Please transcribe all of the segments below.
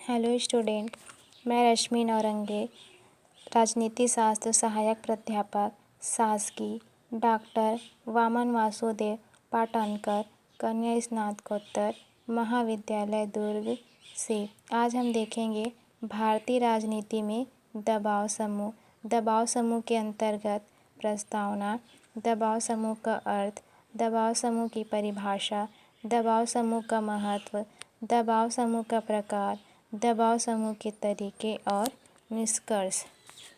Hello student. मैं रश्मि नौरंगे, राजनीति शास्त्र सहायक प्राध्यापक, शासकीय डॉक्टर वामन वासुदेव पाटनकर कन्या स्नातकोत्तर महाविद्यालय दुर्ग से आज हम देखेंगे भारतीय राजनीति में दबाव समूह। दबाव समूह के अंतर्गत प्रस्तावना, दबाव समूह का अर्थ, दबाव समूह की परिभाषा, दबाव समूह का महत्व, दबाव समूह का प्रकार, दबाव समूह के तरीके और निष्कर्ष।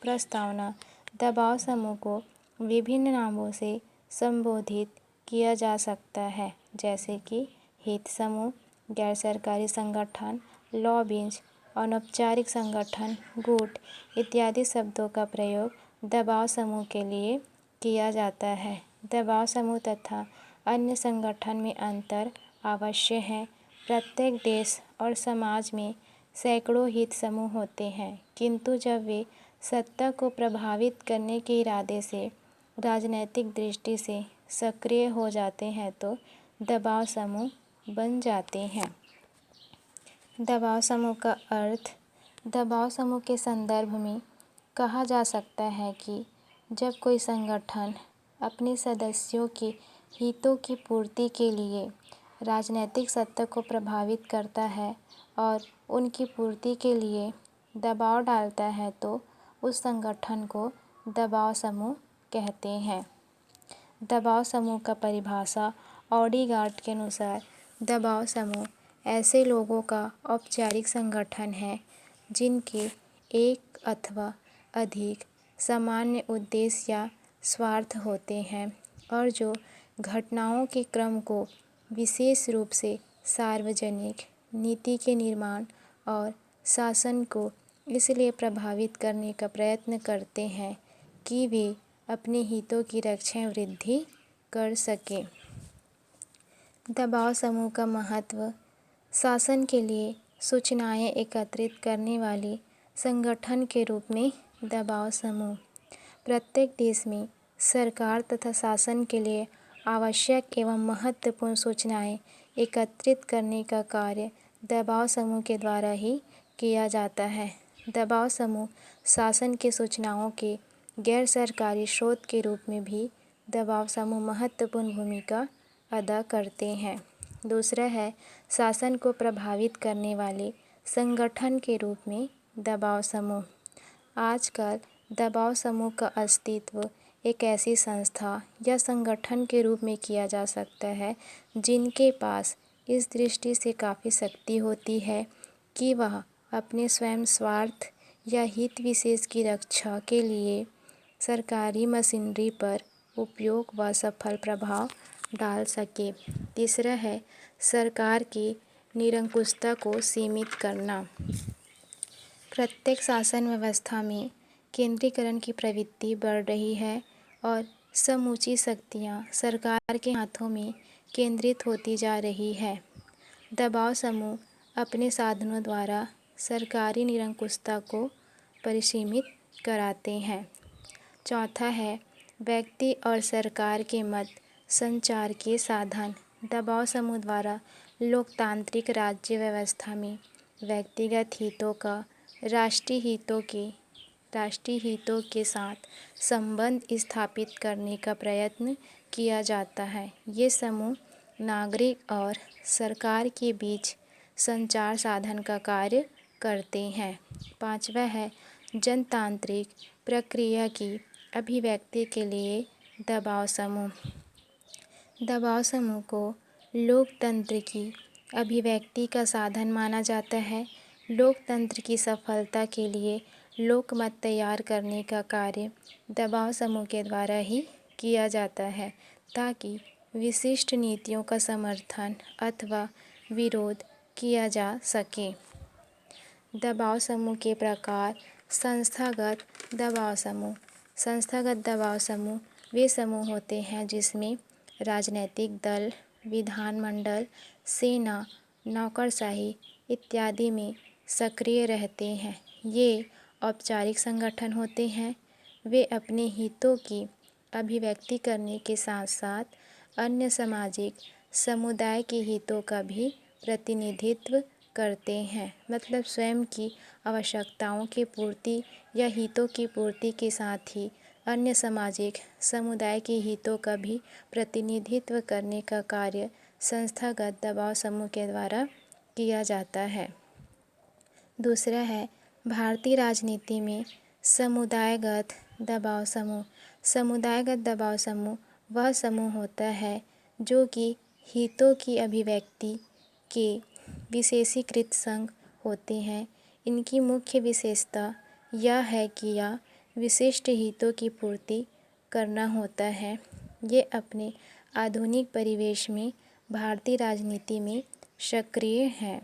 प्रस्तावना: दबाव समूह को विभिन्न नामों से संबोधित किया जा सकता है, जैसे कि हित समूह, गैर सरकारी संगठन, लॉबिंग, अनौपचारिक संगठन, गुट इत्यादि शब्दों का प्रयोग दबाव समूह के लिए किया जाता है। दबाव समूह तथा अन्य संगठन में अंतर अवश्य है। प्रत्येक देश और समाज में सैकड़ों हित समूह होते हैं, किंतु जब वे सत्ता को प्रभावित करने के इरादे से राजनैतिक दृष्टि से सक्रिय हो जाते हैं तो दबाव समूह बन जाते हैं। दबाव समूह का अर्थ: दबाव समूह के संदर्भ में कहा जा सकता है कि जब कोई संगठन अपने सदस्यों के हितों की पूर्ति के लिए राजनीतिक सत्ता को प्रभावित करता है और उनकी पूर्ति के लिए दबाव डालता है तो उस संगठन को दबाव समूह कहते हैं। दबाव समूह का परिभाषा ऑडीगार्ड के अनुसार दबाव समूह ऐसे लोगों का औपचारिक संगठन है जिनके एक अथवा अधिक सामान्य उद्देश्य या स्वार्थ होते हैं और जो घटनाओं के क्रम को विशेष रूप से सार्वजनिक नीति के निर्माण और शासन को इसलिए प्रभावित करने का प्रयत्न करते हैं कि वे अपने हितों की रक्षा वृद्धि कर सकें। दबाव समूह का महत्व: शासन के लिए सूचनाएं एकत्रित करने वाले संगठन के रूप में दबाव समूह प्रत्येक देश में सरकार तथा शासन के लिए आवश्यक एवं महत्वपूर्ण सूचनाएं एकत्रित करने का कार्य दबाव समूह के द्वारा ही किया जाता है। दबाव समूह शासन के सूचनाओं के गैर सरकारी स्रोत के रूप में भी दबाव समूह महत्वपूर्ण भूमिका अदा करते हैं। दूसरा है शासन को प्रभावित करने वाले संगठन के रूप में दबाव समूह। आजकल दबाव समूह का अस्तित्व एक ऐसी संस्था या संगठन के रूप में किया जा सकता है जिनके पास इस दृष्टि से काफ़ी शक्ति होती है कि वह अपने स्वयं स्वार्थ या हित विशेष की रक्षा के लिए सरकारी मशीनरी पर उपयोग व सफल प्रभाव डाल सके। तीसरा है सरकार की निरंकुशता को सीमित करना। प्रत्येक शासन व्यवस्था में केंद्रीकरण की प्रवृत्ति बढ़ रही है और समूची शक्तियां सरकार के हाथों में केंद्रित होती जा रही है। दबाव समूह अपने साधनों द्वारा सरकारी निरंकुशता को परिसीमित कराते हैं। चौथा है व्यक्ति और सरकार के मध्य संचार के साधन। दबाव समूह द्वारा लोकतांत्रिक राज्य व्यवस्था में व्यक्तिगत हितों का राष्ट्रीय हितों के साथ संबंध स्थापित करने का प्रयत्न किया जाता है। ये समूह नागरिक और सरकार के बीच संचार साधन का कार्य करते हैं। पांचवा है जनतांत्रिक प्रक्रिया की अभिव्यक्ति के लिए दबाव समूह। दबाव समूह को लोकतंत्र की अभिव्यक्ति का साधन माना जाता है। लोकतंत्र की सफलता के लिए लोकमत तैयार करने का कार्य दबाव समूह के द्वारा ही किया जाता है ताकि विशिष्ट नीतियों का समर्थन अथवा विरोध किया जा सके। दबाव समूह के प्रकार। संस्थागत दबाव समूह। संस्थागत दबाव समूह वे समूह होते हैं जिसमें राजनीतिक दल, विधानमंडल, सेना, नौकरशाही इत्यादि में सक्रिय रहते हैं। ये औपचारिक संगठन होते हैं। वे अपने हितों की अभिव्यक्ति करने के साथ साथ अन्य सामाजिक समुदाय के हितों का भी प्रतिनिधित्व करते हैं, मतलब स्वयं की आवश्यकताओं की पूर्ति या हितों की पूर्ति के साथ ही अन्य सामाजिक समुदाय के हितों का भी प्रतिनिधित्व करने का कार्य संस्थागत दबाव समूह के द्वारा किया जाता है। दूसरा है भारतीय राजनीति में समुदायगत दबाव समूह। समुदायगत दबाव समूह वह समूह होता है जो कि हितों की अभिव्यक्ति के विशेषीकृत संघ होते हैं। इनकी मुख्य विशेषता यह है कि यह विशिष्ट हितों की पूर्ति करना होता है। ये अपने आधुनिक परिवेश में भारतीय राजनीति में सक्रिय हैं।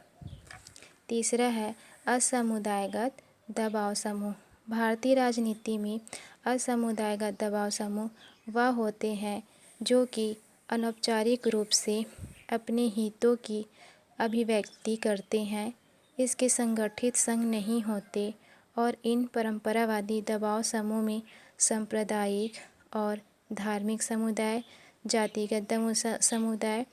तीसरा है असमुदायगत दबाव समूह। भारतीय राजनीति में असमुदायगत दबाव समूह वह होते हैं जो कि अनौपचारिक रूप से अपने हितों की अभिव्यक्ति करते हैं, इसके संगठित संघ नहीं होते और इन परंपरावादी दबाव समूह में सांप्रदायिक और धार्मिक समुदाय, जातिगत समुदाय,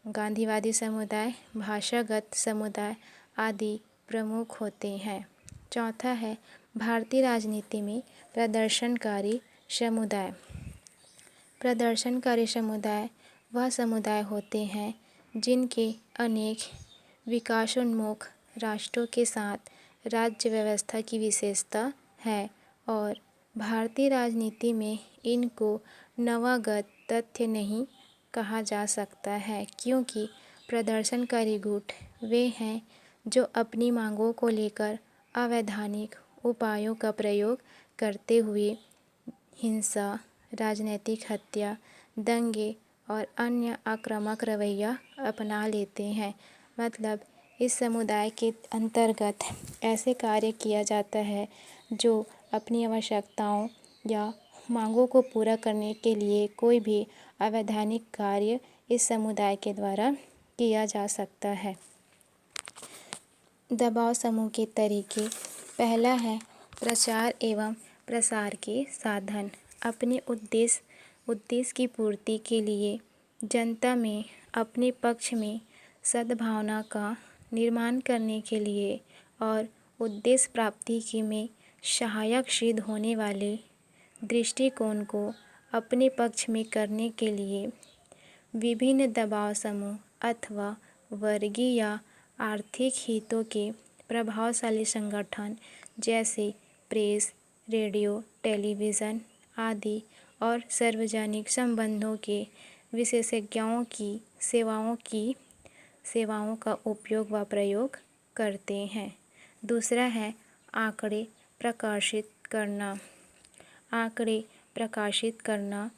गांधीवादी समुदाय, भाषागत समुदाय आदि प्रमुख होते हैं। चौथा है भारतीय राजनीति में प्रदर्शनकारी समुदाय। प्रदर्शनकारी समुदाय वह समुदाय होते हैं जिनके अनेक विकासोन्मुख राष्ट्रों के साथ राज्य व्यवस्था की विशेषता है और भारतीय राजनीति में इनको नवागत तथ्य नहीं कहा जा सकता है, क्योंकि प्रदर्शनकारी गुट वे हैं जो अपनी मांगों को लेकर अवैधानिक उपायों का प्रयोग करते हुए हिंसा, राजनीतिक हत्या, दंगे और अन्य आक्रामक रवैया अपना लेते हैं। मतलब इस समुदाय के अंतर्गत ऐसे कार्य किया जाता है जो अपनी आवश्यकताओं या मांगों को पूरा करने के लिए कोई भी अवैधानिक कार्य इस समुदाय के द्वारा किया जा सकता है। दबाव समूह के तरीके। पहला है प्रचार एवं प्रसार के साधन। अपने उद्देश्य की पूर्ति के लिए जनता में अपने पक्ष में सद्भावना का निर्माण करने के लिए और उद्देश्य प्राप्ति के में सहायक सिद्ध होने वाले दृष्टिकोण को अपने पक्ष में करने के लिए विभिन्न दबाव समूह अथवा वर्गीय या आर्थिक हितों के प्रभावशाली संगठन जैसे प्रेस, रेडियो, टेलीविज़न आदि और सार्वजनिक संबंधों के विशेषज्ञों की सेवाओं का उपयोग व प्रयोग करते हैं। दूसरा है आंकड़े प्रकाशित करना। आंकड़े प्रकाशित करना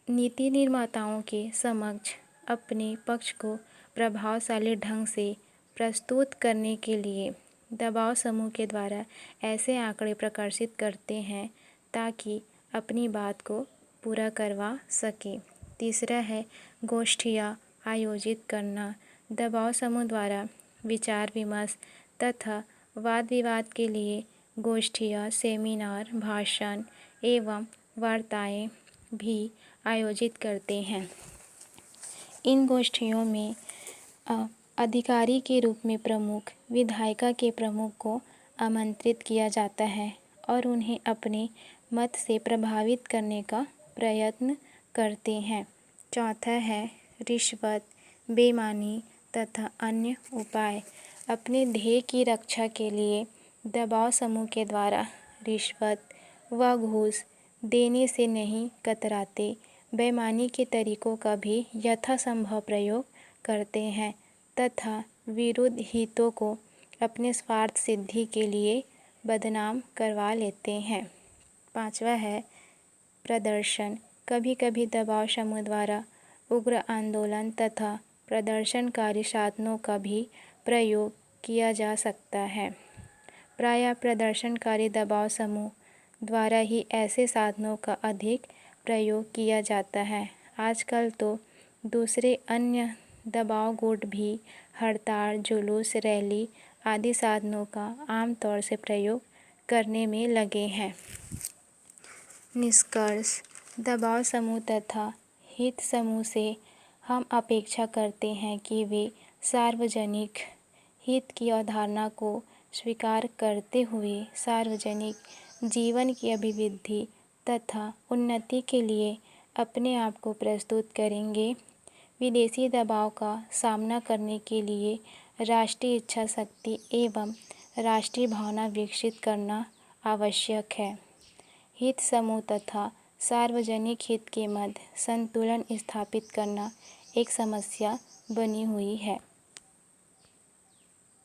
नीति निर्माताओं के समक्ष अपने पक्ष को प्रभावशाली ढंग से प्रस्तुत करने के लिए दबाव समूह के द्वारा ऐसे आंकड़े प्रकाशित करते हैं ताकि अपनी बात को पूरा करवा सके। तीसरा है गोष्ठियाँ आयोजित करना। दबाव समूह द्वारा विचार विमर्श तथा वाद विवाद के लिए गोष्ठियाँ, सेमिनार, भाषण एवं वार्ताएं भी आयोजित करते हैं। इन गोष्ठियों में अधिकारी के रूप में प्रमुख, विधायिका के प्रमुख को आमंत्रित किया जाता है और उन्हें अपने मत से प्रभावित करने का प्रयत्न करते हैं। चौथा है रिश्वत, बेईमानी तथा अन्य उपाय। अपने ध्येय की रक्षा के लिए दबाव समूह के द्वारा रिश्वत व घूस देने से नहीं कतराते, बेईमानी के तरीकों का भी यथासंभव प्रयोग करते हैं तथा विरुद्ध हितों को अपने स्वार्थ सिद्धि के लिए बदनाम करवा लेते हैं। पांचवा है प्रदर्शन। कभी कभी दबाव समूह द्वारा उग्र आंदोलन तथा प्रदर्शनकारी साधनों का भी प्रयोग किया जा सकता है। प्रायः प्रदर्शनकारी दबाव समूह द्वारा ही ऐसे साधनों का अधिक प्रयोग किया जाता है। आजकल तो दूसरे अन्य दबाव गुट भी हड़ताल, जुलूस, रैली आदि साधनों का आमतौर से प्रयोग करने में लगे हैं। निष्कर्ष। दबाव समूह तथा हित समूह से हम अपेक्षा करते हैं कि वे सार्वजनिक हित की अवधारणा को स्वीकार करते हुए सार्वजनिक जीवन की अभिवृद्धि तथा उन्नति के लिए अपने आप को प्रस्तुत करेंगे। विदेशी दबाव का सामना करने के लिए राष्ट्रीय इच्छा शक्ति एवं राष्ट्रीय भावना विकसित करना आवश्यक है। हित समूह तथा सार्वजनिक हित के मध्य संतुलन स्थापित करना एक समस्या बनी हुई है।